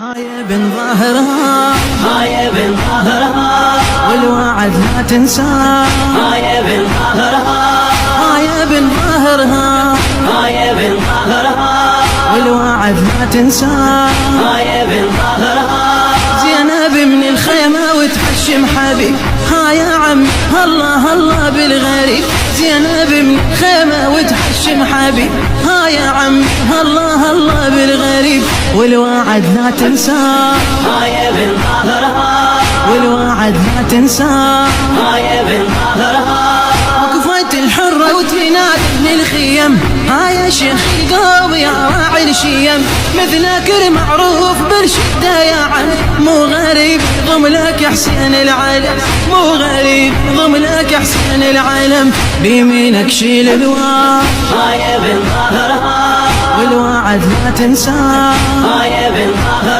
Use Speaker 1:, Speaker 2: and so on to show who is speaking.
Speaker 1: هاي بن ظاهرها
Speaker 2: هاي بن ظاهرها
Speaker 1: والوعد لا تنساه.
Speaker 2: هاي بن ظاهرها
Speaker 1: هاي بن ظاهرها
Speaker 2: هاي بن ظاهرها
Speaker 1: والوعد لا تنساه.
Speaker 2: هاي بن ظاهرها
Speaker 1: زينب من الخيمة وتحشم حبيب. ها يا عم الله الله بالغريب. زينب من الخيمة وتحشم حبيب. ها يا عم الله الله بالغريب والوعد لا تنساه.
Speaker 2: هاي بن ظاهرها
Speaker 1: والوعد لا تنساه.
Speaker 2: هاي بن ظاهرها
Speaker 1: وقفت الحرة وتنادي الخيم. ها يا شيخ القوم يا راعي الشيم. مثلك معروف بالشدة يا عم مو غريب ضملك حسين العالم. مو غريب ضملك حسين العالم. بيمينك شيل الوار
Speaker 2: هاي بن ظاهرها
Speaker 1: والوعد لا تنساه.
Speaker 2: هاي بن ظاهرها